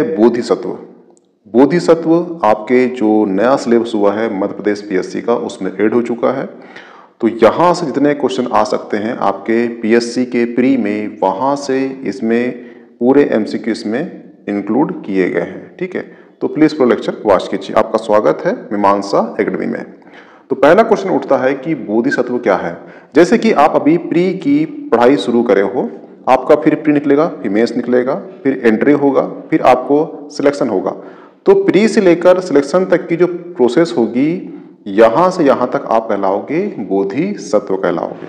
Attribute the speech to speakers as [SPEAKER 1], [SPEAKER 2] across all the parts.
[SPEAKER 1] बोधिसत्व। बोधिसत्व आपके जो नया सिलेबस हुआ है मध्य प्रदेश पीएससी का, उसमें ऐड हो चुका है। तो यहाँ से जितने क्वेश्चन आ सकते हैं आपके पीएससी के प्री में, वहाँ से इसमें पूरे एमसीक्यू इसमें इंक्लूड किए गए हैं। ठीक है, तो प्लीज प्रो लेक्चर वॉच कीजिए। आपका स्वागत है मीमांसा एकेडमी में। तो पहला क्वेश्चन उठता है कि बोधिसत्व क्या है। जैसे कि आप अभी प्री की पढ़ाई शुरू करे हो, आपका फिर प्री निकलेगा, फिर मेंस निकलेगा, फिर एंट्री होगा, फिर आपको सिलेक्शन होगा। तो प्री से लेकर सिलेक्शन तक की जो प्रोसेस होगी, यहां से यहां तक आप कहलाओगे बोधिसत्व कहलाओगे।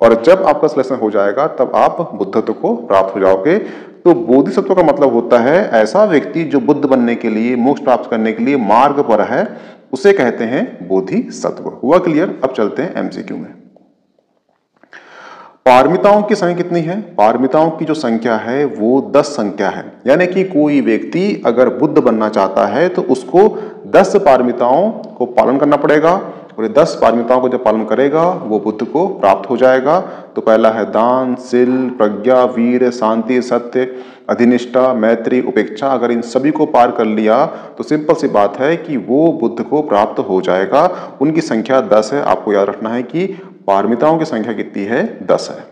[SPEAKER 1] और जब आपका सिलेक्शन हो जाएगा तब आप बुद्धत्व को प्राप्त हो जाओगे। तो बोधिसत्व का मतलब होता है ऐसा व्यक्ति जो बुद्ध बनने के लिए, मोक्ष प्राप्त करने के लिए मार्ग पर है, उसे कहते हैं बोधिसत्व। हुआ क्लियर? अब चलते हैं एमसीक्यू में। पारमिताओं की संख्या कितनी है? पारमिताओं की जो संख्या है वो 10 संख्या है। यानी कि कोई व्यक्ति अगर बुद्ध बनना चाहता है तो उसको 10 पारमिताओं को पालन करना पड़ेगा, और 10 पारमिताओं को जब पालन करेगा वो बुद्ध को प्राप्त हो जाएगा। तो पहला है दान, शील, प्रज्ञा, वीर, शांति, सत्य, अधिनिष्ठा, मैत्री, उपेक्षा। अगर इन सभी को पार कर लिया तो सिंपल सी बात है कि वो बुद्ध को प्राप्त हो जाएगा। उनकी संख्या 10 है। आपको याद रखना है कि पारमिताओं की संख्या कितनी है? 10 है।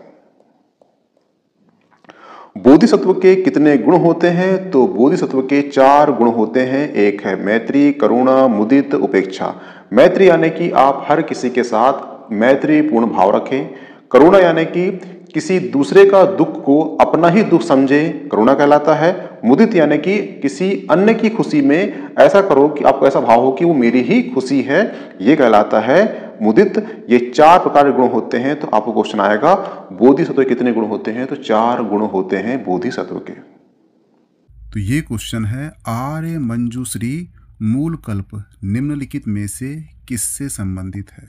[SPEAKER 1] बोधिसत्व के कितने गुण होते हैं? तो बोधिसत्व के 4 गुण होते हैं। एक है मैत्री, करुणा, मुदित, उपेक्षा। मैत्री यानी कि आप हर किसी के साथ मैत्रीपूर्ण भाव रखें। करुणा यानी कि किसी दूसरे का दुख को अपना ही दुख समझे, करुणा कहलाता है। मुदित यानी कि किसी अन्य की खुशी में ऐसा करो कि आपको ऐसा भाव हो कि वो मेरी ही खुशी है, ये कहलाता है मुदित। ये 4 प्रकार के गुण होते हैं। तो आपको क्वेश्चन आएगा बोधिसत्व के कितने गुण होते हैं? तो 4 गुण होते हैं बोधिसत्व के।
[SPEAKER 2] तो ये क्वेश्चन है, आर्य मंजूश्री मूल कल्प निम्नलिखित में से किससे संबंधित है?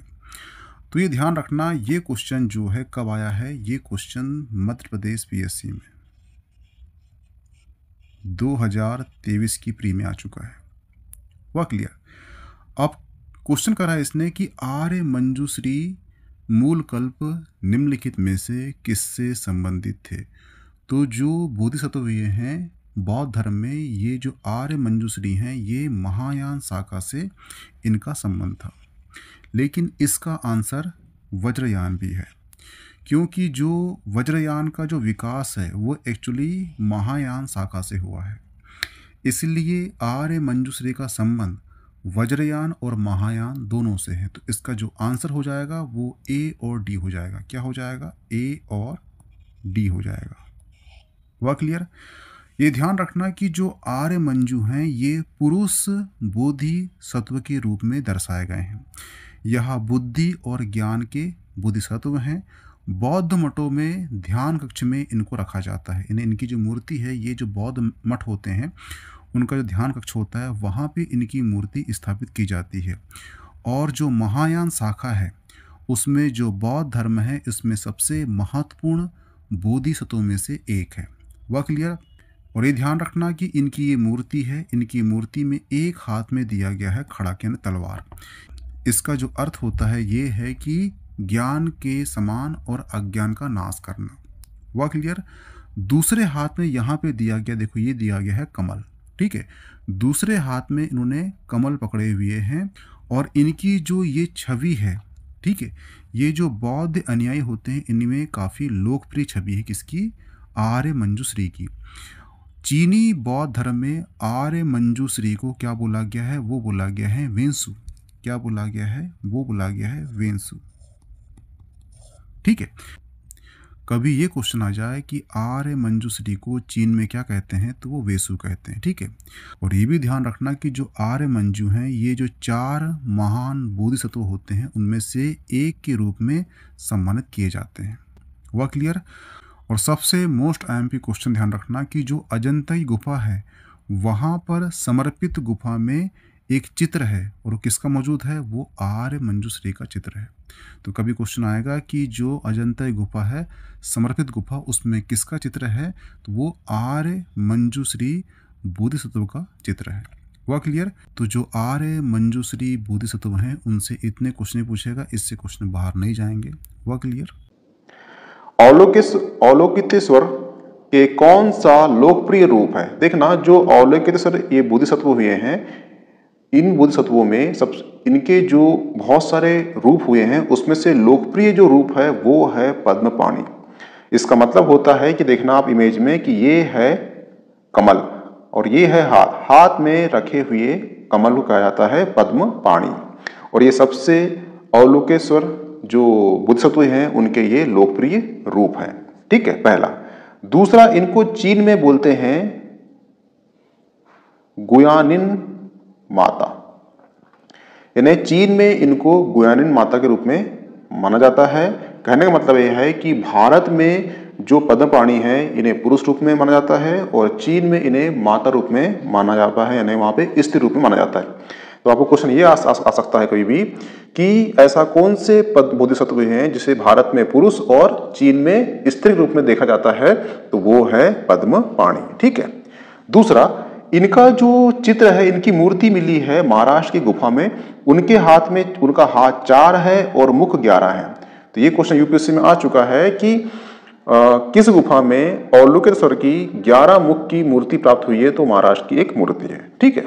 [SPEAKER 2] तो ये ध्यान रखना, ये क्वेश्चन जो है कब आया है? ये क्वेश्चन मध्य प्रदेश पीएससी में 2023 की प्री में आ चुका है। वह क्लियर? अब क्वेश्चन करा है इसने कि आर्य मंजूश्री मूल कल्प निम्नलिखित में से किससे संबंधित थे? तो जो बोधिसत्व ये हैं बौद्ध धर्म में, ये जो आर्य मंजूश्री हैं, ये महायान शाखा से इनका संबंध था। लेकिन इसका आंसर वज्रयान भी है, क्योंकि जो वज्रयान का जो विकास है वो एक्चुअली महायान शाखा से हुआ है। इसलिए आर्य मंजूश्री का संबंध वज्रयान और महायान दोनों से है। तो इसका जो आंसर हो जाएगा वो ए और डी हो जाएगा। क्या हो जाएगा? ए और डी हो जाएगा। वह क्लियर? ये ध्यान रखना कि जो आर्य मंजू हैं ये पुरुष बोधिसत्व के रूप में दर्शाए गए हैं। यह बुद्धि और ज्ञान के बोधिसत्व हैं। बौद्ध मठों में ध्यान कक्ष में इनको रखा जाता है। इनकी जो मूर्ति है, ये जो बौद्ध मठ होते हैं उनका जो ध्यान कक्ष होता है वहाँ पे इनकी मूर्ति स्थापित की जाती है। और जो महायान शाखा है उसमें जो बौद्ध धर्म है इसमें सबसे महत्वपूर्ण बोधिसत्वों में से एक है। वह क्लियर? और ये ध्यान रखना कि इनकी ये मूर्ति है, इनकी मूर्ति में एक हाथ में दिया गया है खड़ा के तलवार। इसका जो अर्थ होता है ये है कि ज्ञान के समान और अज्ञान का नाश करना। वह क्लियर? दूसरे हाथ में यहाँ पे दिया गया, देखो ये दिया गया है कमल। ठीक है, दूसरे हाथ में इन्होंने कमल पकड़े हुए हैं। और इनकी जो ये छवि है, ठीक है, ये जो बौद्ध अनुयायी होते हैं इनमें काफ़ी लोकप्रिय छवि है किसकी? आर्य मंजूश्री की। चीनी बौद्ध धर्म में आर्य मंजूश्री को क्या बोला गया है? वो बोला गया है वेंसु। क्या बोला गया है? वो बोला गया है वेंसु। ठीक है, कभी ये क्वेश्चन आ जाए कि आर्य मंजूश्री को चीन में क्या कहते हैं? तो वो वेसु कहते हैं। ठीक है, और ये भी ध्यान रखना कि जो आर्य मंजू हैं ये जो 4 महान बोधिसत्व होते हैं उनमें से एक के रूप में सम्मानित किए जाते हैं। वह क्लियर? और सबसे मोस्ट आईएमपी क्वेश्चन ध्यान रखना कि जो अजंताई गुफा है वहाँ पर समर्पित गुफा में एक चित्र है, और किसका मौजूद है? वो आर्य मंजूश्री का चित्र है। तो कभी क्वेश्चन आएगा कि जो अजंताई गुफा है समर्पित गुफा, उसमें किसका चित्र है? तो वो आर्य मंजूश्री बोधिसत्व का चित्र है। वह क्लियर? तो जो आर्य मंजूश्री बोधिसत्व हैं उनसे इतने क्वेश्चन पूछेगा, इससे क्वेश्चन बाहर नहीं जाएंगे। वह क्लियर?
[SPEAKER 1] अवलोकितेश्वर कि कौन सा लोकप्रिय रूप है। देखना, जो अवलोकितेश्वर ये बोधिसत्व हुए हैं, इन बोधिसत्वों में सब इनके जो बहुत सारे रूप हुए हैं उसमें से लोकप्रिय जो रूप है वो है पद्मपाणि। इसका मतलब होता है कि देखना आप इमेज में कि ये है कमल और ये है हाथ, हाथ में रखे हुए कमल को कहा जाता है पद्मपाणि। और ये सबसे अवलोकेश्वर जो बोधिसत्व हैं उनके ये लोकप्रिय रूप हैं। ठीक है, पहला। दूसरा, इनको चीन में बोलते हैं गुयानिन माता, यानी चीन में इनको गुयानिन माता के रूप में माना जाता है। कहने का मतलब यह है कि भारत में जो पद्मपाणि है इन्हें पुरुष रूप में माना जाता है और चीन में इन्हें माता रूप में माना जाता है, यानी वहां पे स्त्री रूप में माना जाता है। तो आपको क्वेश्चन ये आ सकता है कभी भी कि ऐसा कौन से बोधिसत्व हैं जिसे भारत में पुरुष और चीन में स्त्री रूप में देखा जाता है, तो वो है पद्मपाणि। ठीक है। दूसरा, इनका जो चित्र है, इनकी मूर्ति मिली है महाराष्ट्र की गुफा में। उनके हाथ में, उनका हाथ 4 है और मुख 11 है। तो ये क्वेश्चन यूपीएससी में आ चुका है कि किस गुफा में अवलोकेश्वर की 11 मुख की मूर्ति प्राप्त हुई है, तो महाराष्ट्र की एक मूर्ति है। ठीक है,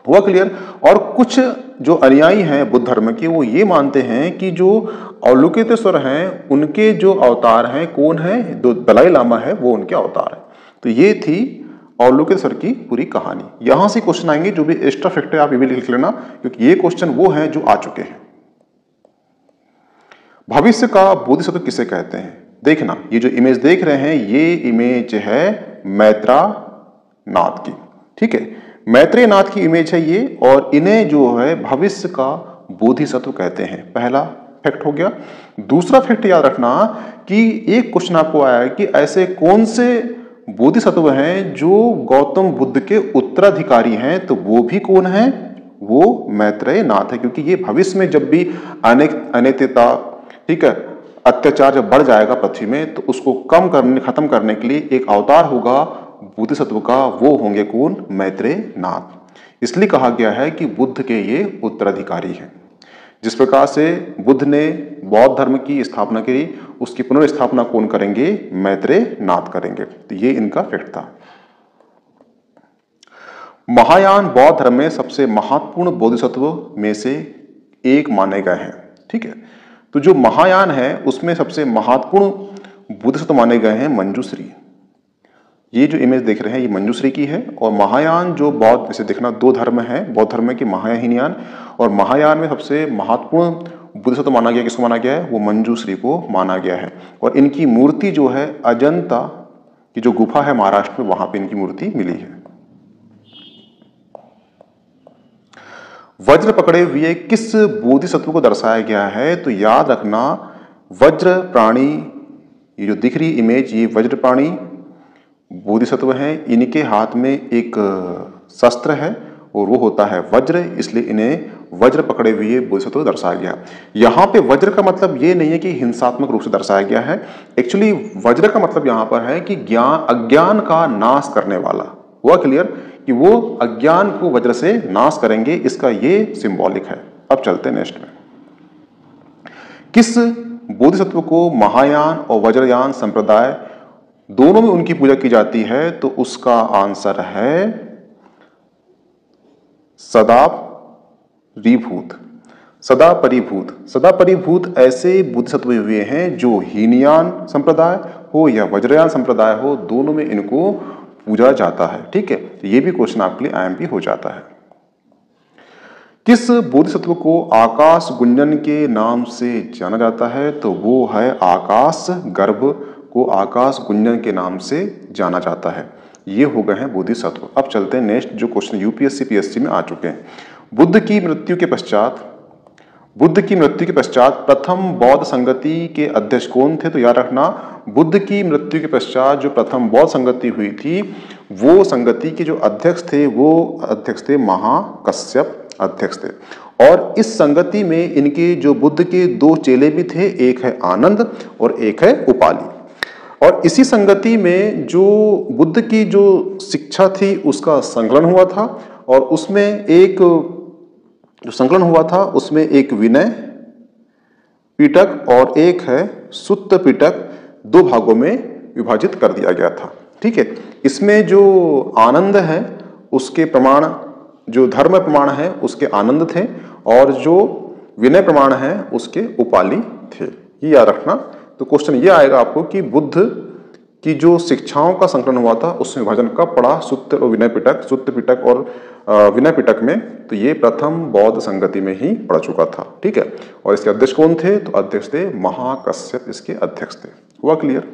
[SPEAKER 1] हुआ क्लियर। और कुछ जो अनुयायी हैं बुद्ध धर्म के, वो ये मानते हैं कि जो अवलोकेश्वर हैं उनके जो अवतार हैं कौन है, जो दलाई लामा है वो उनके अवतार है। तो ये थी अवलोकेश्वर की पूरी कहानी। यहां से क्वेश्चन आएंगे, जो भी एक्स्ट्रा फैक्ट है आप ये भी लिख लेना, क्योंकि ये क्वेश्चन वो हैं जो आ चुके हैं। भविष्य का बोधिसत्व किसे कहते हैं? देखना, ये जो इमेज देख रहे हैं ये इमेज है मैत्रेयनाथ की। ठीक है, मैत्रेयनाथ की इमेज है ये, और इन्हें जो है भविष्य का बोधिसत्व कहते हैं। पहला फैक्ट हो गया। दूसरा फैक्ट याद रखना कि एक क्वेश्चन आपको आया है कि ऐसे कौन से बोधिसत्व हैं जो गौतम बुद्ध के उत्तराधिकारी हैं, तो वो भी कौन है, वो मैत्रेयनाथ है। क्योंकि ये भविष्य में जब भी अनैतिकता, ठीक है, अत्याचार जब बढ़ जाएगा पृथ्वी में, तो उसको खत्म करने के लिए एक अवतार होगा बोधिसत्व का, वो होंगे कौन, मैत्रेयनाथ। इसलिए कहा गया है कि बुद्ध के ये उत्तराधिकारी हैं। जिस प्रकार से बुद्ध ने बौद्ध धर्म की स्थापना की, उसकी पुनर्स्थापना कौन करेंगे, मैत्रेयनाथ करेंगे। तो ये इनका फैक्ट था। महायान बौद्ध धर्म में सबसे महत्वपूर्ण बोधिसत्व में से एक माने गए हैं। ठीक है, तो जो महायान है उसमें सबसे महत्वपूर्ण बोधिसत्व माने गए हैं मंजूश्री। ये जो इमेज देख रहे हैं ये मंजूश्री की है। और महायान जो बौद्ध, जैसे देखना 2 धर्म है बौद्ध धर्म की, महायान, और महायान में सबसे महत्वपूर्ण बोधिसत्व माना गया, किसको माना गया है, वो मंजूश्री को माना गया है। और इनकी मूर्ति जो है अजंता की जो गुफा है महाराष्ट्र में, वहां पे इनकी मूर्ति मिली है। वज्र पकड़े हुए किस बोधिसत्व को दर्शाया गया है, तो याद रखना वज्र प्राणी, ये जो दिख रही इमेज, ये वज्र प्राणी बोधिसत्व हैं। इनके हाथ में एक शस्त्र है और वो होता है वज्र, इसलिए इन्हें वज्र पकड़े हुए बोधिसत्व दर्शाया गया। यहाँ पे वज्र का मतलब ये नहीं है कि हिंसात्मक रूप से दर्शाया गया है। एक्चुअली वज्र का मतलब यहाँ पर है कि अज्ञान का नाश करने वाला। हुआ क्लियर कि वो अज्ञान को वज्र से नाश करेंगे, इसका ये सिंबॉलिक है। अब चलते हैं नेक्स्ट में। किस बोधिसत्व को महायान और वज्रयान संप्रदाय दोनों में उनकी पूजा की जाती है, तो उसका आंसर है सदापरिभूत। सदापरिभूत, सदापरिभूत ऐसे बोधिसत्व हुए हैं जो हीनयान संप्रदाय हो या वज्रयान संप्रदाय हो, दोनों में इनको पूजा जाता है। ठीक है, तो ये भी क्वेश्चन आपके लिए आईएमपी हो जाता है। किस बोधिसत्व को आकाश गुंजन के नाम से जाना जाता है, तो वो है आकाश गर्भ को आकाश गुंजन के नाम से जाना जाता है। ये हो गए हैं बोधिसत्व। अब चलते हैं नेक्स्ट जो क्वेश्चन यूपीएससी पीएससी में आ चुके हैं। बुद्ध की मृत्यु के पश्चात प्रथम बौद्ध संगति के अध्यक्ष कौन थे, तो याद रखना बुद्ध की मृत्यु के पश्चात जो प्रथम बौद्ध संगति हुई थी, वो संगति के जो अध्यक्ष थे वो अध्यक्ष थे महाकश्यप अध्यक्ष थे। और इस संगति में इनके जो बुद्ध के 2 चेले भी थे, एक है आनंद और एक है उपाली। और इसी संगति में जो बुद्ध की जो शिक्षा थी उसका संकलन हुआ था, और उसमें एक जो संकलन हुआ था उसमें एक विनय पिटक और एक है सुत्त पिटक, 2 भागों में विभाजित कर दिया गया था। ठीक है, इसमें जो आनंद है उसके प्रमाण, जो धर्म प्रमाण है उसके आनंद थे, और जो विनय प्रमाण है उसके उपालि थे। ये याद रखना। तो क्वेश्चन ये आएगा आपको कि बुद्ध की जो शिक्षाओं का संकलन हुआ था उसमें विभाजन कब पड़ा, सूत्र और विनय पिटक, सूत्र पिटक और विनय पिटक में। तो ये प्रथम बौद्ध संगति में ही पड़ चुका था। ठीक है, और इसके अध्यक्ष कौन थे? तो अध्यक्ष थे महाकश्यप, इसके अध्यक्ष थे। हुआ क्लियर?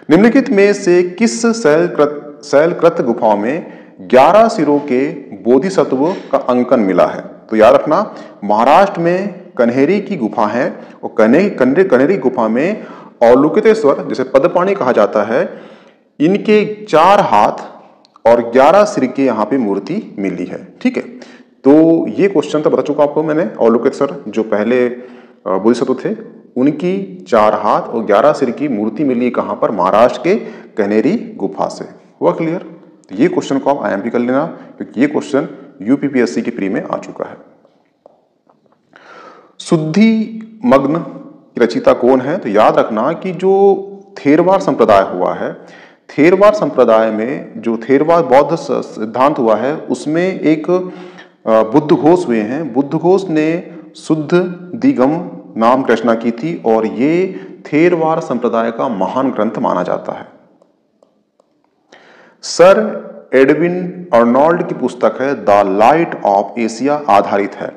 [SPEAKER 1] निम्नलिखित में से किस शैलकृत गुफाओं में 11 सिरों के बोधिसत्व का अंकन मिला है? तो याद रखना, महाराष्ट्र में कन्हेरी की गुफा है, और कन्हेरी गुफा में अवलोकितेश्वर, जिसे पद्मपाणि कहा जाता है, इनके 4 हाथ और 11 सिर की यहाँ पे मूर्ति मिली है। ठीक है, तो ये क्वेश्चन तो बता चुका आपको मैंने। अवलोकितेश्वर जो पहले बोधिसत्व थे, उनकी 4 हाथ और 11 सिर की मूर्ति मिली कहाँ पर? महाराष्ट्र के कन्हेरी गुफा से। हुआ क्लियर? तो ये क्वेश्चन को आप IMP कर लेना, क्योंकि ये क्वेश्चन UPPSC की प्री में आ चुका है। शुद्धि मग्न की रचयिता कौन है? तो याद रखना कि जो थेरवाद संप्रदाय हुआ है, थेरवाद संप्रदाय में जो थेरवाद बौद्ध सिद्धांत हुआ है, उसमें एक बुद्ध घोष हुए हैं। बुद्ध घोष ने शुद्ध दिगम नाम की रचना की थी, और ये थेरवाद संप्रदाय का महान ग्रंथ माना जाता है। सर एडविन अर्नोल्ड की पुस्तक है द लाइट ऑफ एशिया आधारित है।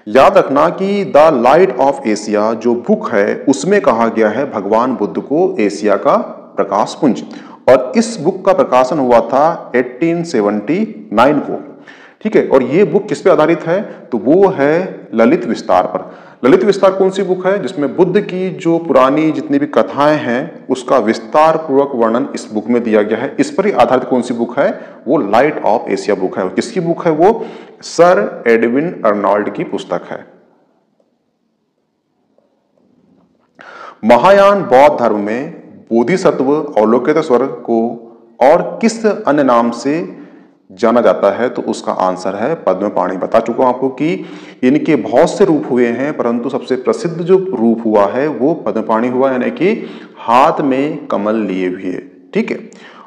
[SPEAKER 1] याद रखना कि द लाइट ऑफ एशिया जो बुक है उसमें कहा गया है भगवान बुद्ध को एशिया का प्रकाश पुंज, और इस बुक का प्रकाशन हुआ था 1879 को। ठीक है, और ये बुक किस पे आधारित है? तो वो है ललित विस्तार पर। ललित विस्तार कौन सी बुक है? जिसमें बुद्ध की जो पुरानी जितनी भी कथाएं हैं उसका विस्तार पूर्वक वर्णन इस बुक में दिया गया है। इस पर ही आधारित कौन सी बुक है? वो लाइट ऑफ एशिया बुक है। किसकी बुक है वो? सर एडविन अर्नोल्ड की पुस्तक है। महायान बौद्ध धर्म में बोधिसत्व अवलोकितेश्वर को और किस अन्य नाम से जाना जाता है? तो उसका आंसर है पद्मपाणि। बता चुका हूं आपको कि इनके बहुत से रूप हुए हैं, परंतु सबसे प्रसिद्ध जो रूप हुआ है वो पद्मपाणि हुआ, यानी कि हाथ में कमल लिए हुए। ठीक है,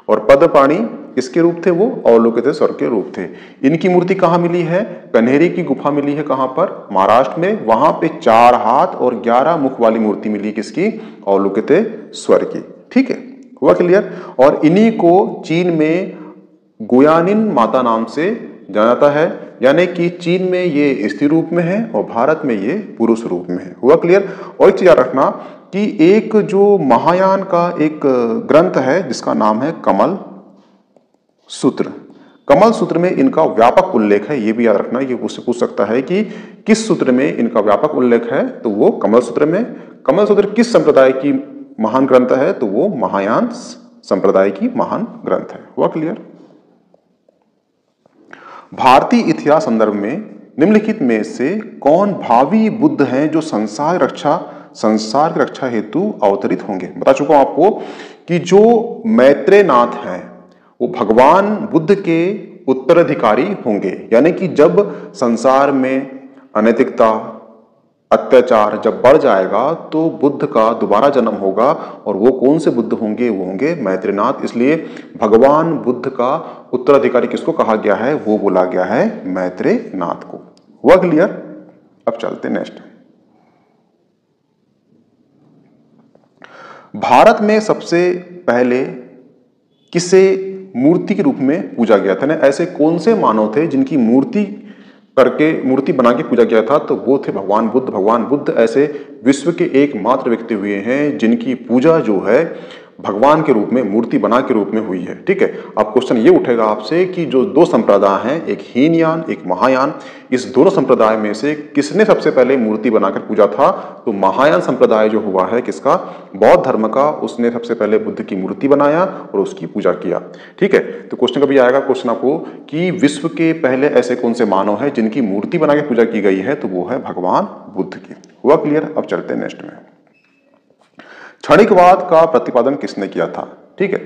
[SPEAKER 1] और पद्मपाणि किसके रूप थे? वो अवलोकितेश्वर के रूप थे। इनकी मूर्ति कहाँ मिली है? कन्हेरी की गुफा मिली है। कहाँ पर? महाराष्ट्र में। वहां पे 4 हाथ और 11 मुख वाली मूर्ति मिली, किसकी? अवलोकितेश्वर की। ठीक है, हुआ क्लियर? और इन्हीं को चीन में गुयानिन माता नाम से जाना जाता है, यानी कि चीन में ये स्त्री रूप में है और भारत में ये पुरुष रूप में है। हुआ क्लियर? और एक चीज याद रखना कि एक जो महायान का एक ग्रंथ है जिसका नाम है कमल सूत्र। कमल सूत्र में इनका व्यापक उल्लेख है, ये भी याद रखना। ये उससे पूछ सकता है कि किस सूत्र में इनका व्यापक उल्लेख है? तो वो कमल सूत्र में। कमल सूत्र किस संप्रदाय की महान ग्रंथ है? तो वो महायान संप्रदाय की महान ग्रंथ है। हुआ क्लियर? भारतीय इतिहास संदर्भ में निम्नलिखित में से कौन भावी बुद्ध हैं जो संसार की रक्षा हेतु अवतरित होंगे? बता चुका हूं आपको कि जो मैत्रेयनाथ हैं वो भगवान बुद्ध के उत्तराधिकारी होंगे, यानी कि जब संसार में अनैतिकता, अत्याचार जब बढ़ जाएगा तो बुद्ध का दोबारा जन्म होगा, और वो कौन से बुद्ध होंगे? वो होंगे मैत्रेयनाथ। इसलिए भगवान बुद्ध का उत्तराधिकारी किसको कहा गया है? वो बोला गया है मैत्रेयनाथ को। हुआ क्लियर? अब चलते नेक्स्ट। भारत में सबसे पहले किसे मूर्ति के रूप में पूजा गया था? ऐसे कौन से मानव थे जिनकी मूर्ति बना के पूजा किया था? तो वो थे भगवान बुद्ध। भगवान बुद्ध ऐसे विश्व के एकमात्र व्यक्ति हुए हैं जिनकी पूजा जो है भगवान के रूप में, मूर्ति बना के रूप में हुई है। ठीक है, अब क्वेश्चन ये उठेगा आपसे कि जो 2 संप्रदाय हैं, एक हीनयान एक महायान, इस दोनों संप्रदाय में से किसने सबसे पहले मूर्ति बनाकर पूजा था? तो महायान संप्रदाय जो हुआ है किसका? बौद्ध धर्म का। उसने सबसे पहले बुद्ध की मूर्ति बनाया और उसकी पूजा किया। ठीक है, तो क्वेश्चन कभी आएगा क्वेश्चन आपको कि विश्व के पहले ऐसे कौन से मानव हैं जिनकी मूर्ति बना के पूजा की गई है? तो वो है भगवान बुद्ध की। हुआ क्लियर? अब चलते हैं नेक्स्ट में। क्षणिकवाद का प्रतिपादन किसने किया था? ठीक है,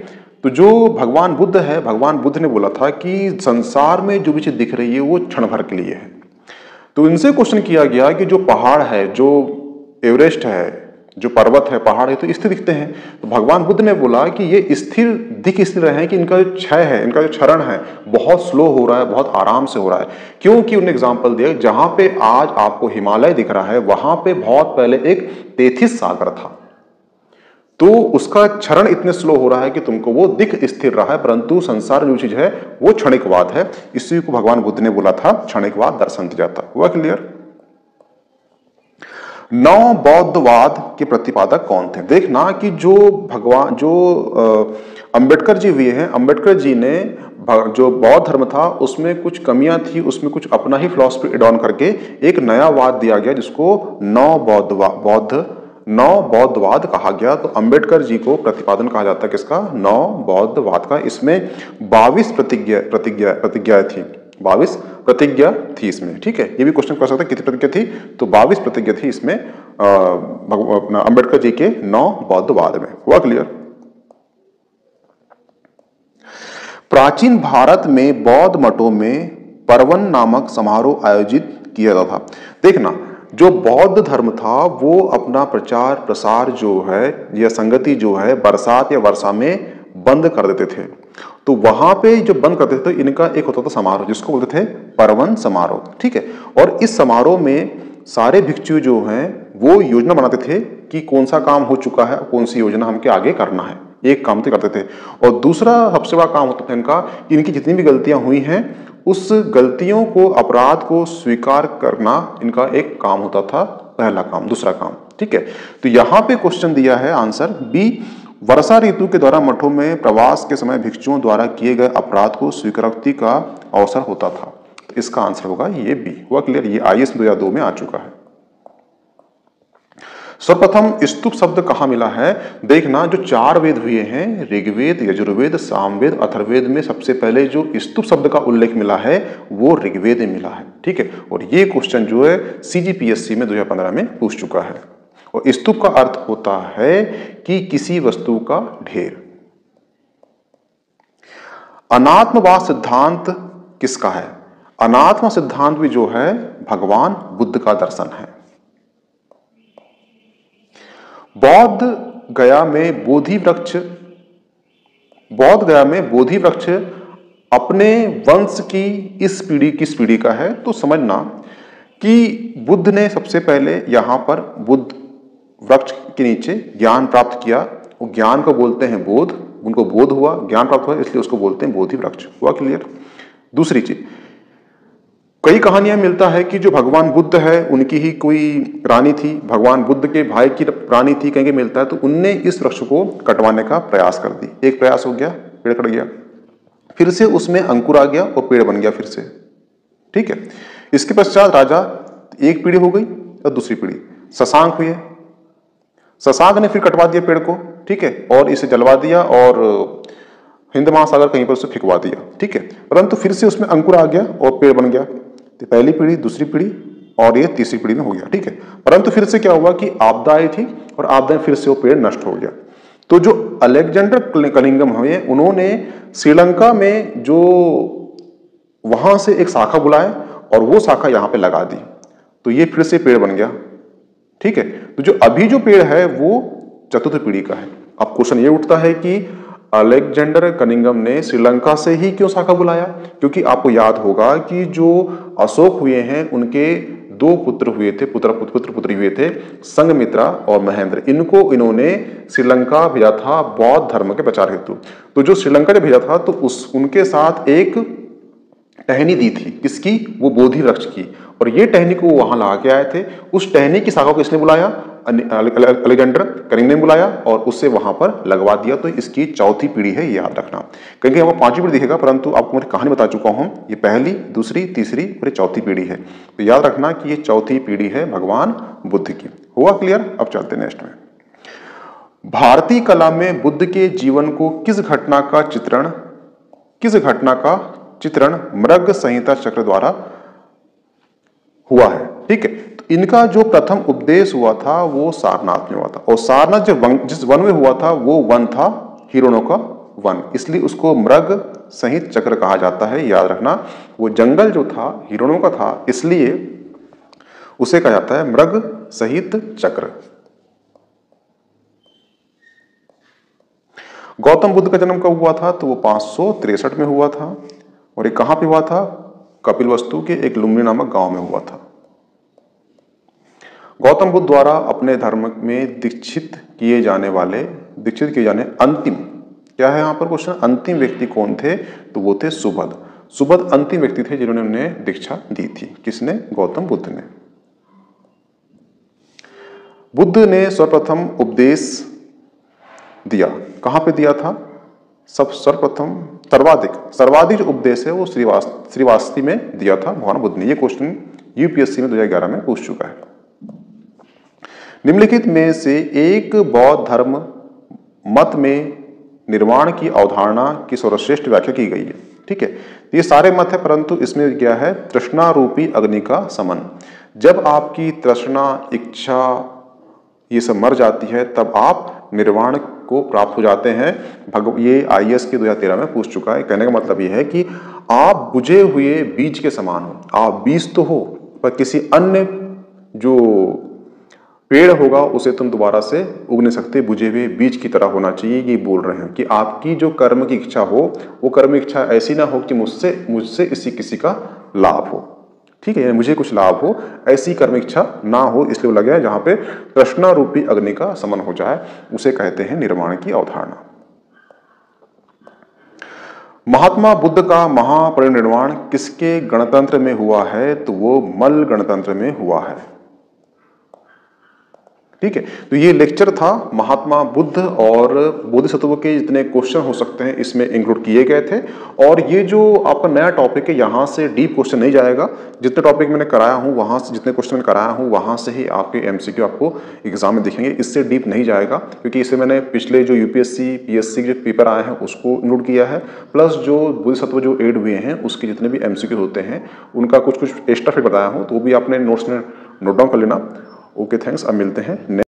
[SPEAKER 1] तो जो भगवान बुद्ध है, भगवान बुद्ध ने बोला था कि संसार में जो भी चीज दिख रही है वो क्षण भर के लिए है। तो इनसे क्वेश्चन किया गया कि जो पहाड़ है, जो एवरेस्ट है, जो पर्वत है, पहाड़ है, तो स्थिर दिखते हैं। तो भगवान बुद्ध ने बोला कि ये स्थिर दिख इसलिए रहे हैं कि इनका जो क्षय है, इनका जो क्षरण है बहुत स्लो हो रहा है, बहुत आराम से हो रहा है। क्योंकि उन्होंने एग्जाम्पल दिया, जहां पे आज आपको हिमालय दिख रहा है वहां पे बहुत पहले एक तेथिस सागर था, तो उसका क्षरण इतने स्लो हो रहा है कि तुमको वो दिख स्थिर रहा है, परंतु संसार जो चीज है वो क्षणिकवाद है। इसी को भगवान बुद्ध ने बोला था क्षणिकवाद दर्शन जाता। हुआ क्लियर? 9 बौद्धवाद के प्रतिपादक कौन थे? देखना कि जो अंबेडकर जी हुए हैं, अंबेडकर जी ने जो बौद्ध धर्म था उसमें कुछ कमियां थी, उसमें कुछ अपना ही फिलॉसफी एड ऑन करके एक नया वाद दिया गया जिसको 9 बौद्धवाद कहा गया। तो अंबेडकर जी को प्रतिपादन कहा जाता है किसका? 9 बौद्धवाद का। इसमें 22 प्रतिज्ञा थी, 22 प्रतिज्ञा थी इसमें। ठीक है, ये भी क्वेश्चन कर सकता है कितनी प्रतिज्ञा थी, तो 22 प्रतिज्ञा थी इसमें अपना अंबेडकर जी के 9 बौद्धवाद में। हुआ क्लियर? प्राचीन भारत में बौद्ध मठों में पर्वन नामक समारोह आयोजित किया जाता था। देखना, जो बौद्ध धर्म था वो अपना प्रचार प्रसार जो है या संगति जो है बरसात या वर्षा में बंद कर देते थे। तो वहां पे जो बंद करते थे तो इनका एक होता था समारोह जिसको बोलते थे पर्वन समारोह। ठीक है, और इस समारोह में सारे भिक्षु जो हैं वो योजना बनाते थे कि कौन सा काम हो चुका है, कौन सी योजना हमके आगे करना है। एक काम तो करते थे, और दूसरा सबसे बड़ा काम होता था इनका, इनकी जितनी भी गलतियां हुई हैं उस गलतियों को, अपराध को स्वीकार करना इनका एक काम होता था, पहला काम। दूसरा काम, ठीक है, तो यहां पे क्वेश्चन दिया है आंसर बी, वर्षा ऋतु के दौरान मठों में प्रवास के समय भिक्षुओं द्वारा किए गए अपराध को स्वीकारोक्ति का अवसर होता था। तो इसका आंसर होगा ये बी। हुआ क्लियर? ये IAS 2002 में आ चुका है। सर्वप्रथम स्तूप शब्द कहां मिला है? देखना, जो 4 वेद हुए हैं, ऋग्वेद, यजुर्वेद, सामवेद, अथर्ववेद में सबसे पहले जो स्तूप शब्द का उल्लेख मिला है वो ऋग्वेद में मिला है। ठीक है, और ये क्वेश्चन जो है CGPSC में 2015 में पूछ चुका है। और स्तूप का अर्थ होता है कि किसी वस्तु का ढेर। अनात्मवाद सिद्धांत किसका है? अनात्म सिद्धांत भी जो है भगवान बुद्ध का दर्शन है। बौद्ध गया में बोधि वृक्ष अपने वंश की इस पीढ़ी किस पीढ़ी का है? तो समझना कि बुद्ध ने सबसे पहले यहां पर बुद्ध वृक्ष के नीचे ज्ञान प्राप्त किया। वो ज्ञान को बोलते हैं बोध, उनको बोध हुआ, ज्ञान प्राप्त हुआ, इसलिए उसको बोलते हैं बोधि वृक्ष। हुआ क्लियर? दूसरी चीज, कई कहानियां मिलता है कि जो भगवान बुद्ध है उनकी ही कोई रानी थी, भगवान बुद्ध के भाई की रानी थी, कहीं मिलता है, तो उनने इस वृक्ष को कटवाने का प्रयास कर दी। एक प्रयास हो गया, पेड़ कट गया, फिर से उसमें अंकुर आ गया और पेड़ बन गया फिर से। ठीक है, इसके पश्चात राजा, एक पीढ़ी हो गई और दूसरी पीढ़ी शशांक हुए, शशांक ने फिर कटवा दिया पेड़ को। ठीक है, और इसे जलवा दिया और हिंद महासागर कहीं पर उसे फेंकवा दिया। ठीक है, परंतु फिर से उसमें अंकुर आ गया और पेड़ बन गया। तो पहली पीढ़ी, दूसरी पीढ़ी और ये तीसरी पीढ़ी में हो गया। ठीक है, परंतु फिर से क्या हुआ कि आपदा आई थी और आपदा फिर से वो पेड़ नष्ट हो गया। तो जो अलेक्जेंडर कनिंघम हुए उन्होंने श्रीलंका में जो वहां से एक शाखा बुलाए और वो शाखा यहाँ पे लगा दी, तो ये फिर से पेड़ बन गया। ठीक है, तो जो अभी जो पेड़ है वो चतुर्थ पीढ़ी का है। अब क्वेश्चन ये उठता है कि अलेक्जेंडर कनिंघम ने श्रीलंका से ही क्यों शाखा बुलाया? क्योंकि आपको याद होगा कि जो अशोक हुए हैं उनके 2 पुत्र हुए थे, पुत्री हुए थे, संघमित्रा और महेंद्र। इनको इन्होंने श्रीलंका भेजा था बौद्ध धर्म के प्रचार हेतु। तो जो श्रीलंका जब भेजा था तो उनके साथ एक टहनी दी थी, किसकी? वो बोधि वृक्ष की, और ये टहनी को वहां लगा के आए थे। उस टहनी की शाखा को किसने बुलाया? अलेक्जेंडर कनिंघम ने बुलाया और उससे वहां पर लगवा दिया। तो इसकी चौथी पीढ़ी है, ये याद रखना। कहीं आपको 5वीं पीढ़ी दिखेगा, परंतु आपको मैं कहानी बता चुका हूं, ये पहली, दूसरी, तीसरी और चौथी पीढ़ी है। तो याद रखना कि ये चौथी पीढ़ी है भगवान बुद्ध की। हुआ क्लियर? अब चलते नेक्स्ट में। भारतीय कला में बुद्ध के जीवन को किस घटना का चित्रण मृग संहिता चक्र द्वारा हुआ है? ठीक है, तो इनका जो प्रथम उपदेश हुआ था वो सारनाथ में हुआ था, और सारनाथ जिस वन में हुआ था वो वन था हिरणों का वन, इसलिए उसको मृग संहित चक्र कहा जाता है। याद रखना, वो जंगल जो था हिरणों का था, इसलिए उसे कहा जाता है मृग संहित चक्र। गौतम बुद्ध का जन्म कब हुआ था? तो वो 563 में हुआ था। और ये कहाँ पे हुआ था? कपिलवस्तु के एक लुम्बिनी नामक गांव में हुआ था। गौतम बुद्ध द्वारा अपने धर्म में दीक्षित किए जाने अंतिम, क्या है यहाँ पर क्वेश्चन, अंतिम व्यक्ति कौन थे? तो वो थे सुबध। सुबध अंतिम व्यक्ति थे जिन्होंने उन्हें दीक्षा दी थी। किसने? गौतम बुद्ध ने। बुद्ध ने सर्वप्रथम उपदेश दिया, कहां पे दिया था? सर्वप्रथम सर्वाधिक जो उपदेश है वो श्रीवास्तव में दिया था भगवान बुद्ध ने। ये क्वेश्चन यूपीएससी में 2011 में पूछ चुका है। निम्नलिखित में से एक बौद्ध धर्म मत में निर्वाण की अवधारणा की सर्वश्रेष्ठ व्याख्या की गई है। ठीक है, ये सारे मत है, परंतु इसमें क्या है? तृष्णा रूपी अग्नि का समन। जब आपकी तृष्णा, इच्छा ये सब मर जाती है तब आप निर्वाण को प्राप्त हो जाते हैं। ये आईएएस के 2013 में पूछ चुका है। कहने का मतलब ये है कि आप बुझे हुए बीज के समान हो। आप बीज तो हो, पर किसी अन्य जो पेड़ होगा उसे तुम दोबारा से उग नहीं सकते, बुझे हुए बीज की तरह होना चाहिए। ये बोल रहे हैं कि आपकी जो कर्म की इच्छा हो वो कर्म इच्छा ऐसी ना हो कि मुझसे किसी का लाभ हो। ठीक है, मुझे कुछ लाभ हो, ऐसी कर्म इच्छा ना हो। इसलिए लगे हैं जहां पे तृष्णा रूपी अग्नि का समन हो जाए उसे कहते हैं निर्वाण की अवधारणा। महात्मा बुद्ध का महापरिनिर्वाण किसके गणतंत्र में हुआ है? तो वो मल्ल गणतंत्र में हुआ है। ठीक है, तो ये लेक्चर था महात्मा बुद्ध और बोधिसत्व के जितने क्वेश्चन हो सकते हैं इसमें इंक्लूड किए गए थे। और ये जो आपका नया टॉपिक है यहाँ से डीप क्वेश्चन नहीं जाएगा। जितने टॉपिक मैंने कराया हूँ वहाँ से, जितने क्वेश्चन मैंने कराया हूँ वहाँ से ही आपके एमसीक्यू आपको एग्जाम में दिखेंगे। इससे डीप नहीं जाएगा क्योंकि इसे मैंने पिछले जो यूपीएससी पीएससी के जो पेपर आए हैं उसको इंक्लूड किया है, प्लस जो बोधिसत्व जो एड हुए हैं उसके जितने भी एमसीक्यू होते हैं उनका कुछ एक्स्ट्रा फिट बताया हूँ, तो वो भी आपने नोट्स में नोट डाउन कर लेना। Okay, thanks. अब मिलते हैं।